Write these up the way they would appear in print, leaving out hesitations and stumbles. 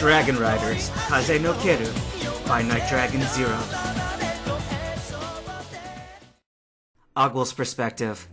Dragon Riders, Kaze no Kaeru, by Night Dragon Zero. Ogwell's perspective.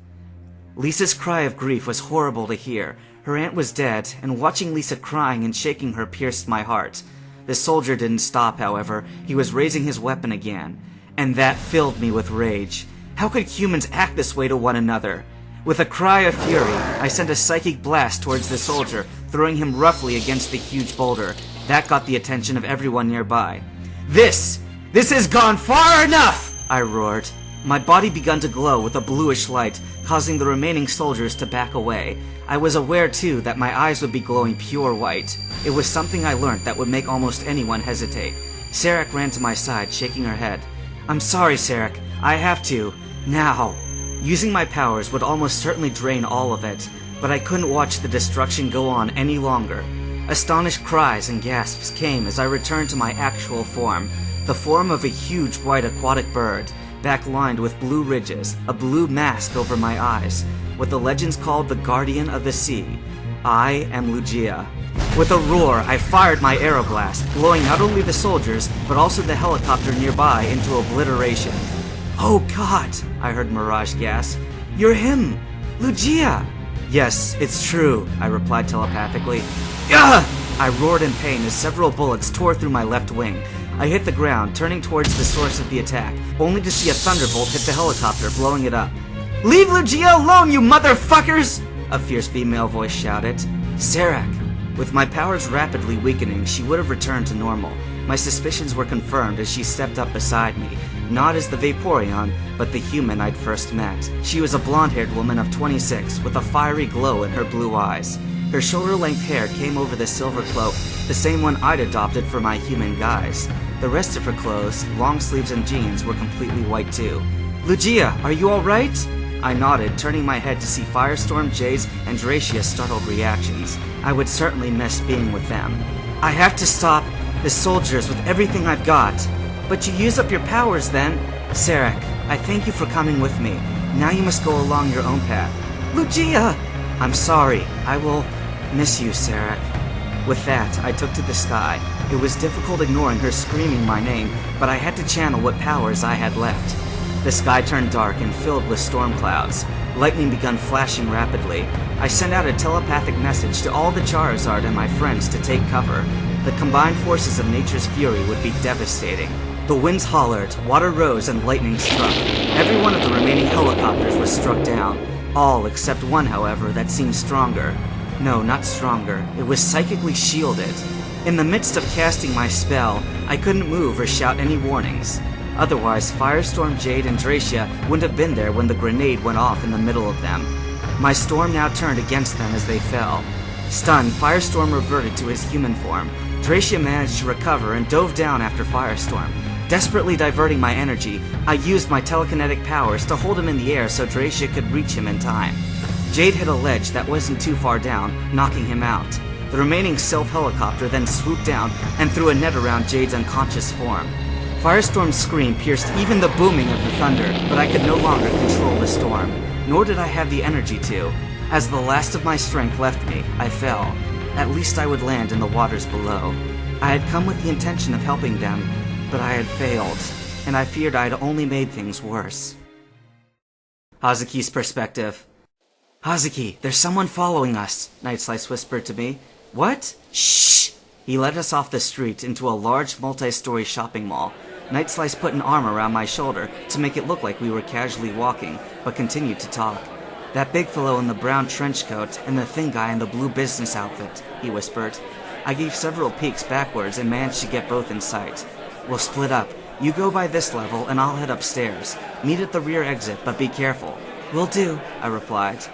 Lisa's cry of grief was horrible to hear. Her aunt was dead, and watching Lisa crying and shaking her pierced my heart. The soldier didn't stop, however. He was raising his weapon again, and that filled me with rage. How could humans act this way to one another? With a cry of fury, I sent a psychic blast towards the soldier, throwing him roughly against the huge boulder. That got the attention of everyone nearby. This has gone far enough! I roared. My body began to glow with a bluish light, causing the remaining soldiers to back away. I was aware, too, that my eyes would be glowing pure white. It was something I learned that would make almost anyone hesitate. Sarek ran to my side, shaking her head. I'm sorry, Sarek. I have to. Now. Using my powers would almost certainly drain all of it, but I couldn't watch the destruction go on any longer. Astonished cries and gasps came as I returned to my actual form, the form of a huge white aquatic bird, back lined with blue ridges, a blue mask over my eyes, what the legends called the Guardian of the Sea. I am Lugia. With a roar, I fired my aeroblast, blowing not only the soldiers, but also the helicopter nearby into obliteration. Oh God, I heard Mirage gasp. You're him! Lugia! Yes, it's true, I replied telepathically. Ugh! I roared in pain as several bullets tore through my left wing. I hit the ground, turning towards the source of the attack, only to see a thunderbolt hit the helicopter, blowing it up. Leave Lugia alone, you motherfuckers! A fierce female voice shouted. Sarek. With my powers rapidly weakening, she would have returned to normal. My suspicions were confirmed as she stepped up beside me, not as the Vaporeon, but the human I'd first met. She was a blonde-haired woman of 26, with a fiery glow in her blue eyes. Her shoulder-length hair came over the silver cloak, the same one I'd adopted for my human guise. The rest of her clothes, long sleeves and jeans, were completely white too. Lugia, are you alright? I nodded, turning my head to see Firestorm, Jade's, and Dracia's startled reactions. I would certainly miss being with them. I have to stop the soldiers with everything I've got. But you use up your powers then. Sarek, I thank you for coming with me. Now you must go along your own path. Lugia! I'm sorry. I will miss you, Sarek. With that, I took to the sky. It was difficult ignoring her screaming my name, but I had to channel what powers I had left. The sky turned dark and filled with storm clouds. Lightning began flashing rapidly. I sent out a telepathic message to all the Charizard and my friends to take cover. The combined forces of nature's fury would be devastating. The winds hollered, water rose, and lightning struck. Every one of the remaining helicopters was struck down. All except one, however, that seemed stronger. No, not stronger. It was psychically shielded. In the midst of casting my spell, I couldn't move or shout any warnings. Otherwise, Firestorm, Jade, and Dracia wouldn't have been there when the grenade went off in the middle of them. My storm now turned against them as they fell. Stunned, Firestorm reverted to his human form. Dracia managed to recover and dove down after Firestorm. Desperately diverting my energy, I used my telekinetic powers to hold him in the air so Dracia could reach him in time. Jade hit a ledge that wasn't too far down, knocking him out. The remaining Silph helicopter then swooped down and threw a net around Jade's unconscious form. Firestorm's scream pierced even the booming of the thunder, but I could no longer control the storm, nor did I have the energy to. As the last of my strength left me, I fell. At least I would land in the waters below. I had come with the intention of helping them, but I had failed, and I feared I had only made things worse. Hazuki's perspective. Hazuki, there's someone following us, Night Slice whispered to me. What? Shh! He led us off the street into a large multi-story shopping mall. Night Slice put an arm around my shoulder to make it look like we were casually walking, but continued to talk. That big fellow in the brown trench coat and the thin guy in the blue business outfit, he whispered. I gave several peeks backwards and managed to get both in sight. We'll split up. You go by this level and I'll head upstairs. Meet at the rear exit, but be careful. Will do, I replied.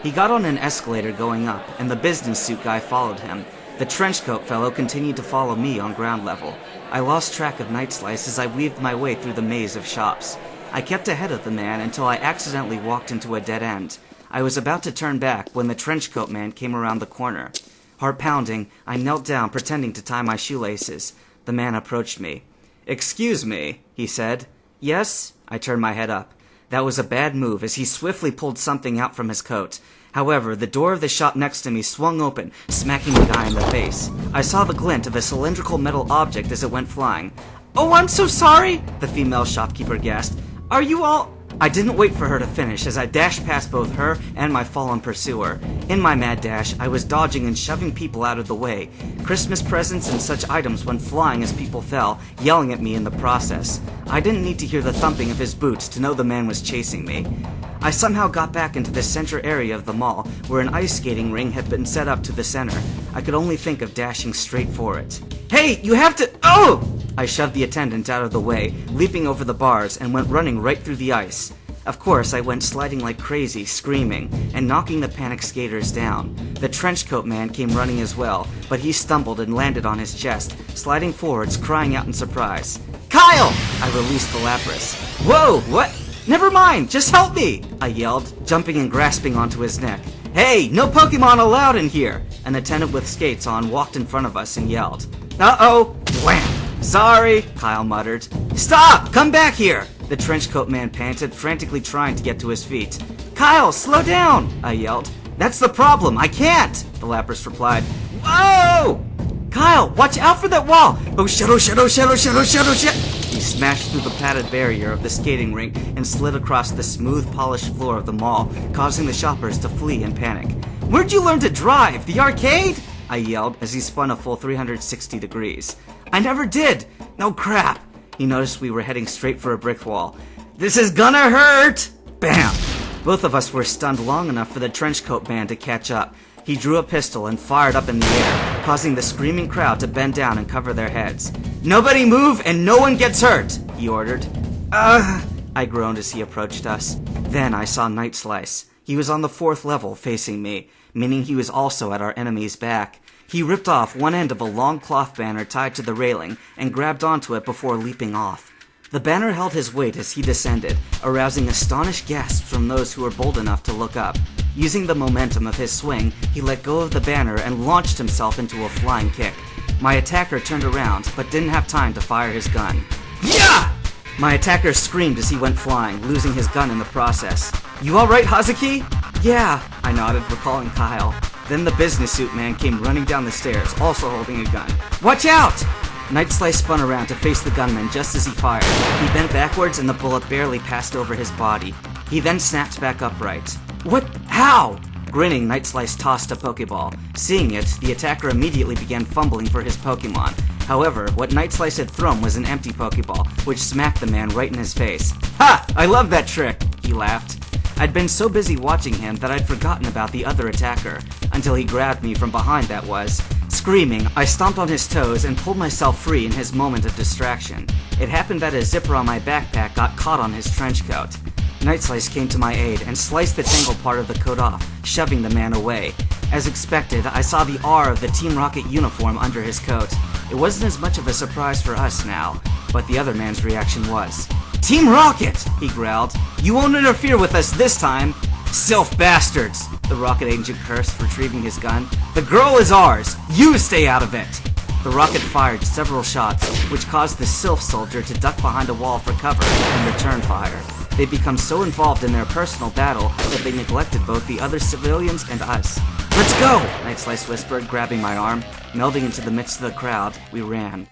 He got on an escalator going up, and the business suit guy followed him. The trenchcoat fellow continued to follow me on ground level. I lost track of Night Slice as I weaved my way through the maze of shops. I kept ahead of the man until I accidentally walked into a dead end. I was about to turn back when the trenchcoat man came around the corner. Heart pounding, I knelt down pretending to tie my shoelaces. The man approached me. "Excuse me," he said. "Yes?" I turned my head up. That was a bad move as he swiftly pulled something out from his coat. However, the door of the shop next to me swung open, smacking the guy in the face. I saw the glint of a cylindrical metal object as it went flying. "Oh, I'm so sorry!" the female shopkeeper gasped. "Are you all—" I didn't wait for her to finish as I dashed past both her and my fallen pursuer. In my mad dash, I was dodging and shoving people out of the way. Christmas presents and such items went flying as people fell, yelling at me in the process. I didn't need to hear the thumping of his boots to know the man was chasing me. I somehow got back into the center area of the mall, where an ice skating ring had been set up to the center. I could only think of dashing straight for it. "Hey, you have to— Oh!" I shoved the attendant out of the way, leaping over the bars, and went running right through the ice. Of course, I went sliding like crazy, screaming, and knocking the panicked skaters down. The trenchcoat man came running as well, but he stumbled and landed on his chest, sliding forwards, crying out in surprise. "Kyle!" I released the Lapras. "Whoa, what? Never mind, just help me!" I yelled, jumping and grasping onto his neck. "Hey, no Pokemon allowed in here!" An attendant with skates on walked in front of us and yelled. "Uh-oh!" Wham! "Sorry," Kyle muttered. "Stop! Come back here!" The trenchcoat man panted, frantically trying to get to his feet. "Kyle, slow down!" I yelled. "That's the problem, I can't!" the Lapras replied. "Whoa! Kyle, watch out for that wall! Oh shit, oh shit, oh shit, oh shit, oh shit, oh shit!" He smashed through the padded barrier of the skating rink and slid across the smooth, polished floor of the mall, causing the shoppers to flee in panic. "Where'd you learn to drive? The arcade?" I yelled as he spun a full 360 degrees. "I never did! No crap!" He noticed we were heading straight for a brick wall. "This is gonna hurt!" Bam! Both of us were stunned long enough for the trenchcoat man to catch up. He drew a pistol and fired up in the air, causing the screaming crowd to bend down and cover their heads. "Nobody move and no one gets hurt!" he ordered. "Ugh!" I groaned as he approached us. Then I saw Night Slice. He was on the 4th level, facing me, meaning he was also at our enemy's back. He ripped off one end of a long cloth banner tied to the railing and grabbed onto it before leaping off. The banner held his weight as he descended, arousing astonished gasps from those who were bold enough to look up. Using the momentum of his swing, he let go of the banner and launched himself into a flying kick. My attacker turned around, but didn't have time to fire his gun. Yeah! My attacker screamed as he went flying, losing his gun in the process. "You alright, Hazuki?" "Yeah," I nodded, recalling Kyle. Then the business suit man came running down the stairs, also holding a gun. "Watch out!" Night Slice spun around to face the gunman just as he fired. He bent backwards and the bullet barely passed over his body. He then snapped back upright. "What? How?" Grinning, Night Slice tossed a Pokeball. Seeing it, the attacker immediately began fumbling for his Pokemon. However, what Night Slice had thrown was an empty Pokeball, which smacked the man right in his face. "Ha! I love that trick!" he laughed. I'd been so busy watching him that I'd forgotten about the other attacker, until he grabbed me from behind, that was. Screaming, I stomped on his toes and pulled myself free in his moment of distraction. It happened that a zipper on my backpack got caught on his trench coat. Night Slice came to my aid and sliced the tangled part of the coat off, shoving the man away. As expected, I saw the R of the Team Rocket uniform under his coat. It wasn't as much of a surprise for us now, but the other man's reaction was. "Team Rocket!" he growled. "You won't interfere with us this time!" "Silph bastards!" the rocket agent cursed, retrieving his gun. "The girl is ours! You stay out of it!" The rocket fired several shots, which caused the Silph soldier to duck behind a wall for cover and return fire. They'd become so involved in their personal battle that they neglected both the other civilians and us. "Let's go!" Night Slice whispered, grabbing my arm. Melding into the midst of the crowd, we ran.